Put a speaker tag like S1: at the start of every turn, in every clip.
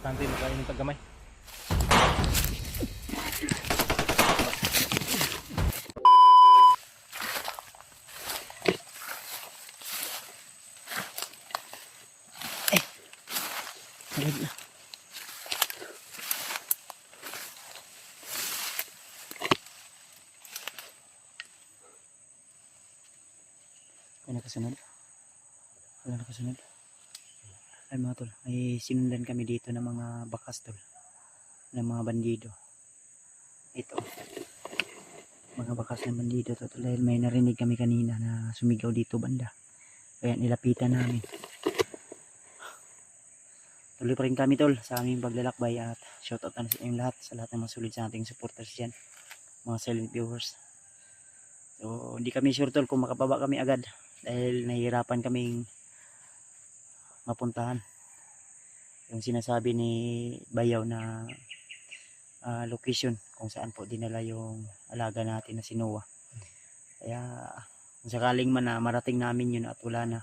S1: Importante makain ng tagamay.
S2: Salag na. Ay nakasunod. Wala nakasunod. Ay mga tol, may sinundan kami dito ng mga bakas tol. Ng mga bandido. Ito. Mga bakas ng bandido tol. Dahil may narinig kami kanina na sumigaw dito banda. Kaya nilapitan namin. Tuloy pa rin kami tol sa aming paglalakbay at shoutout na sa inyong lahat. Sa lahat ng mga sulit sa ating supporters dyan. Mga silent viewers. So hindi kami sure tol kung makababa kami agad. Dahil nahihirapan kaming mapuntahan yung sinasabi ni Bayaw na location kung saan po dinala yung alaga natin na si Noah. Kaya kung sakaling man na marating namin yun at wala na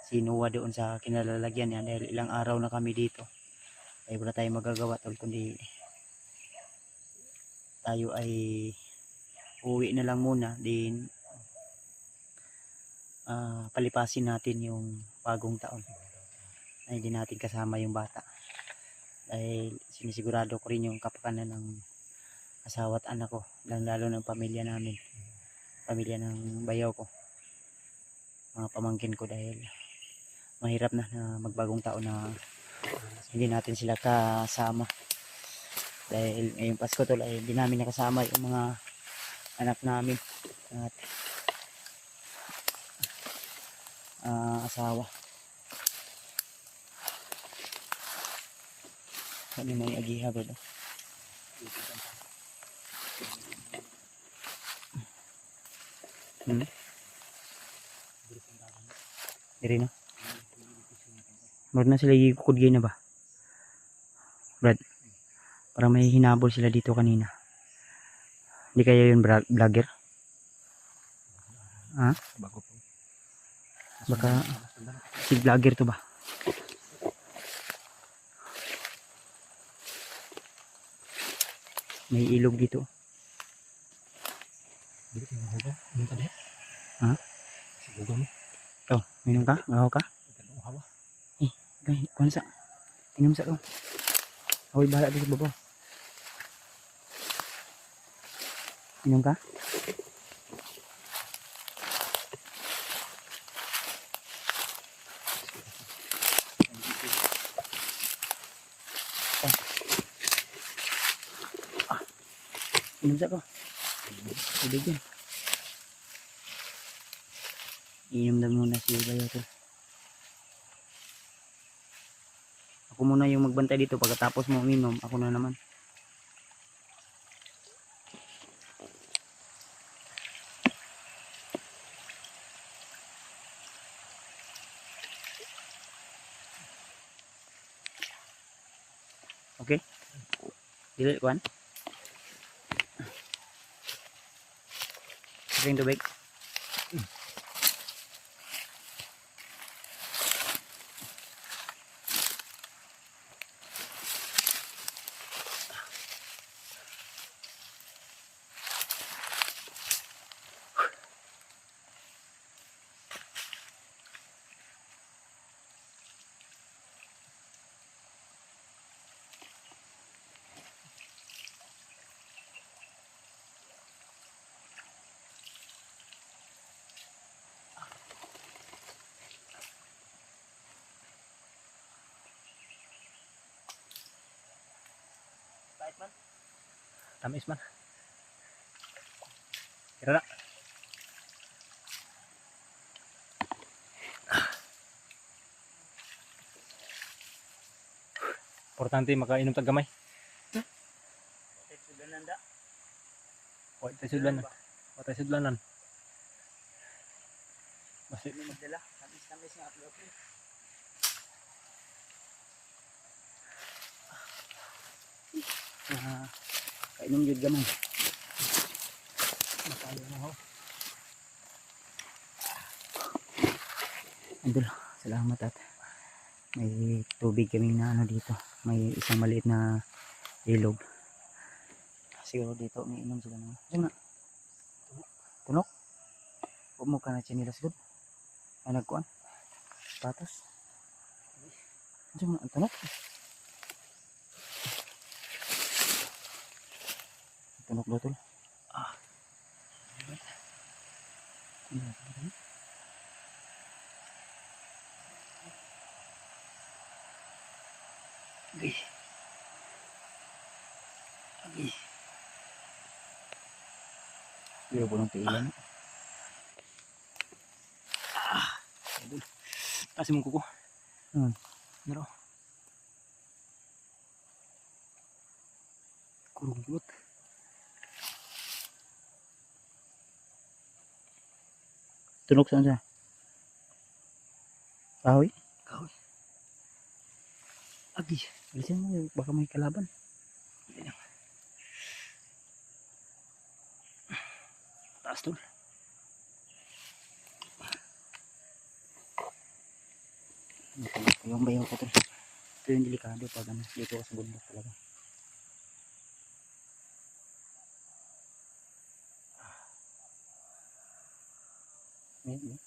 S2: si Noah doon sa kinalalagyan niya dahil ilang araw na kami dito, ay wala tayong magagawa tol kundi tayo ay uwi na lang muna din. Palipasin natin yung bagong taon na hindi natin kasama yung bata dahil sinisigurado ko rin yung kapakanan ng asawa at anak ko, lalo ng pamilya namin, pamilya ng bayaw ko, mga pamangkin ko, dahil mahirap na magbagong taon na hindi natin sila kasama dahil ngayong Pasko tol ay hindi namin nakasama yung mga anak namin at asawa. Kami may agiha bro. Diri na. Meron na sila ikukudgay na ba? Brad. Parang may hinabol sila dito kanina. Hindi kaya yun vlogger? Ha?
S1: Bago po.
S2: Baka si vlogger to ba? May ilog dito. Ha? Oh, minum ka? Ngahaw ka? Kuhan sa. Inom sa to. Ako'y bahala dito baba. Inom ka? Inom sa ko. Tubig yan. Inom na muna si Bayo to. Ako muna yung magbantay dito, pagkatapos mo uminom, ako na naman. Okay? Dili, Juan? Okay yung tubig?
S1: Tamis man. Kira na. Importante makainom tagamay.
S2: Sudlanan da.
S1: O tayo sudlanan. O tayo sudlanan. Basta
S2: Magdala. Tamis nga upload. Kainom yun gamay.
S1: masalo na ho.
S2: Andun, salamat at may tubig kaming na ano dito. may isang maliit na ilog. Siguro dito may inom sila ng tunok. Huwag mo ka na chinilas doon. Ay nagkuhan. Patas. Diyan mo ang tunok. Tunok daw tol. Agay. Agay. Pero po ng tiilan.
S1: Kasi mong kuko. Naro. Kurung kulot.
S2: Tunok saan siya? Kahoy?
S1: Kahoy. Agi.
S2: Bilisan mo, baka may kalaban.
S1: Taas tol.
S2: Yung bayaw ko tol. Ito yung delikado pag ano, dito ka sa bundok talaga. Ayan,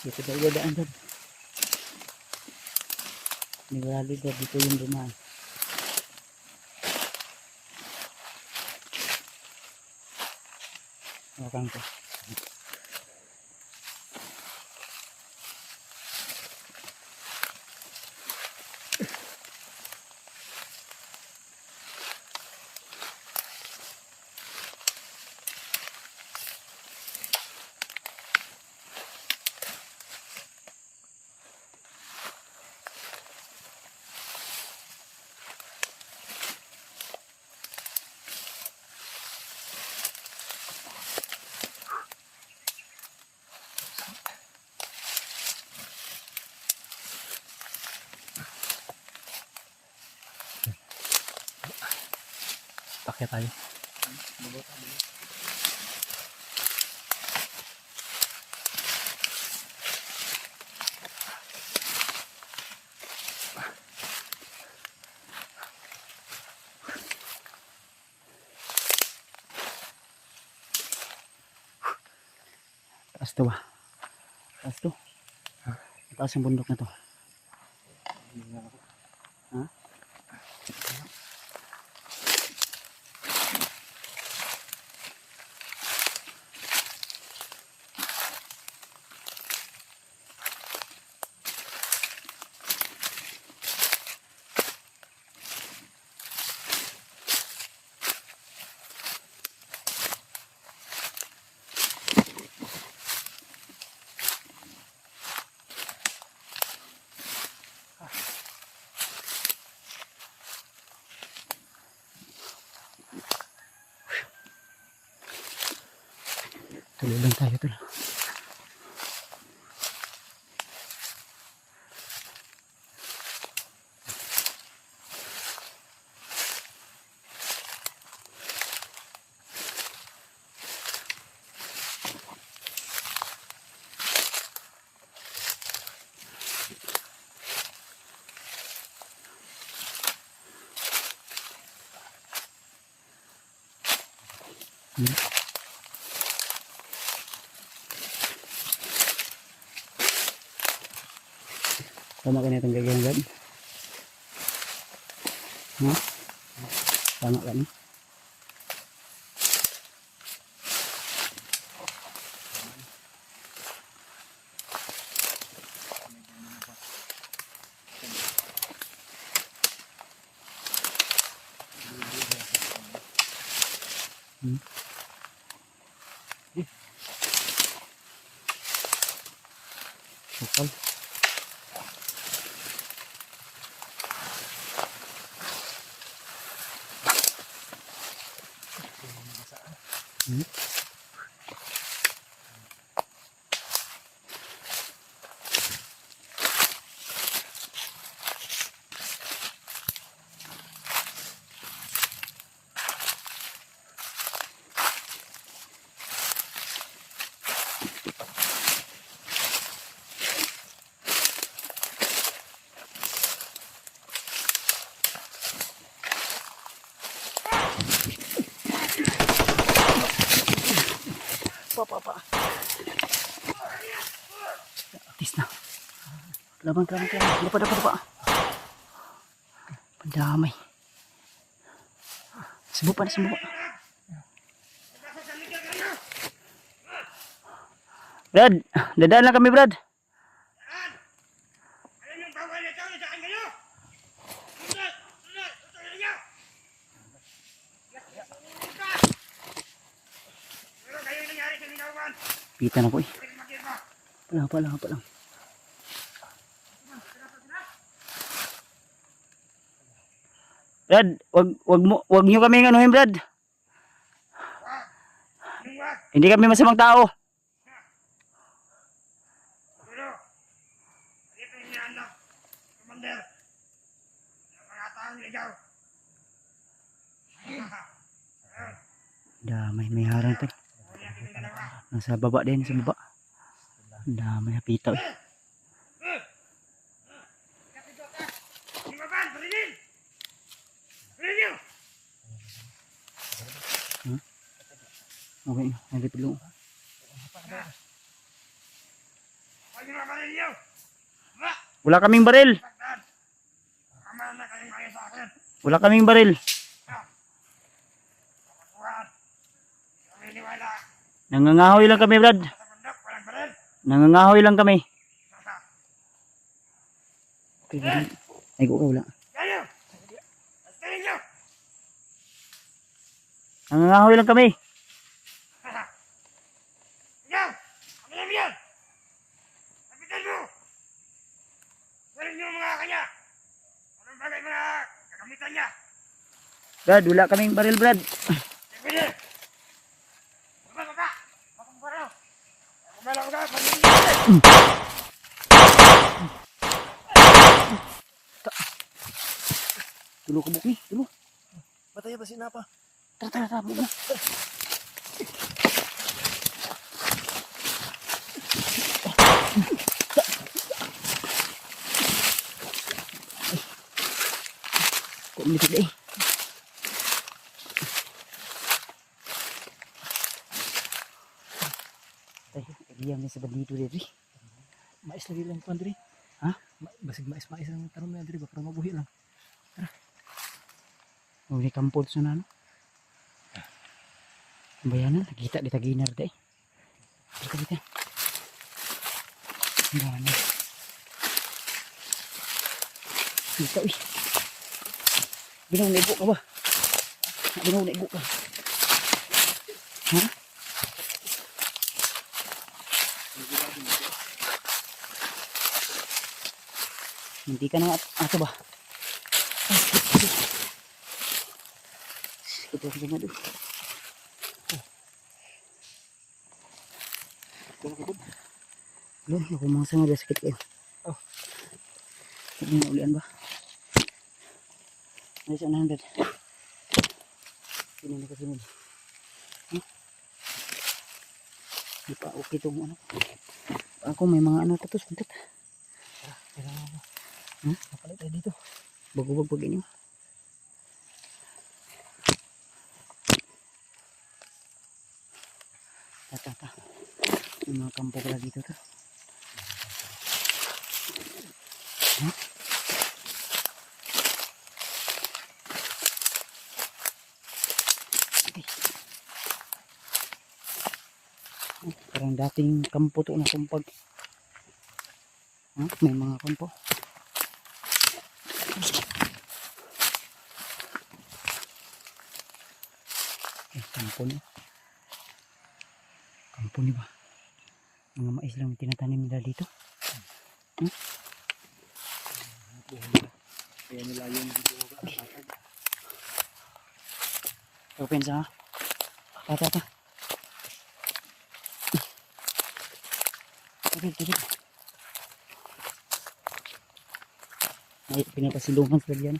S2: dito daw dadaan dyan. Nigurado dyan, dito yung dumaan. Wakang ko.
S1: Pakya tayo.
S2: Taas to ba? Taas to. Taas yung bundok na to. Ha? Tuloy lang tayo tol. Tama ka na itong gagawin dyan? Ha? Tama ka na? Sukal. Pa. Atis na. Laban. Dapa. Pandamay. Subo pa. Brad, dadaan lang kami, Brad. Pitan ako eh. Palang. Brad, wag niyo kami anuhin, Brad. Hindi kami masamang tao. Damay, may harang pa. Nasa baba din, sa baba. Damay, hapitaw eh. Okay, hindi tulong. Wala kaming baril. Nangangahoy lang kami, Brad. Nangangahoy lang kami. Okay, ay ko wala. Nangangahoy lang kami. Brad, wala kaming baril, Brad. Tulo ka buk ni, tulo.
S3: Batay ba sinapa?
S2: Tara, buk na. Kok ni tidak eh. Diam ni sa bandido diri.
S3: Mais lagi lang tuan diri.
S2: Ha?
S3: Basig mais ang tanom na diri ba para mabuhi lang.
S2: Oh, ni kampol sa nano. Bayanan, nakita di taginar day. Kita. Gana. Kita ih. Binaw na ibu ka ba? Binaw na ibu ka. Ha? Hindi ka na ato ba? Ito sa mga doon. Loh, ako mga sanga dyan sakit kayo.
S3: Oh.
S2: Hindi na ulian ba? Ay, sa 100. Hindi na kasunod. Hindi pa okay itong ano. Ako may mga ano ito, suntot.
S3: Kailangan mo. Napalit tayo dito.
S2: Bagubag pag inyo. Tata. May mga kampo pala dito to. Okay. Parang dating kampo to na kumpag. May mga kampo. Kampo ni ba? Mga mais lang tinatanim nila dito.
S3: Kaya nila yun dito.
S2: Open sa tata. Tigil. Ay, pinapasilungan sila dyan.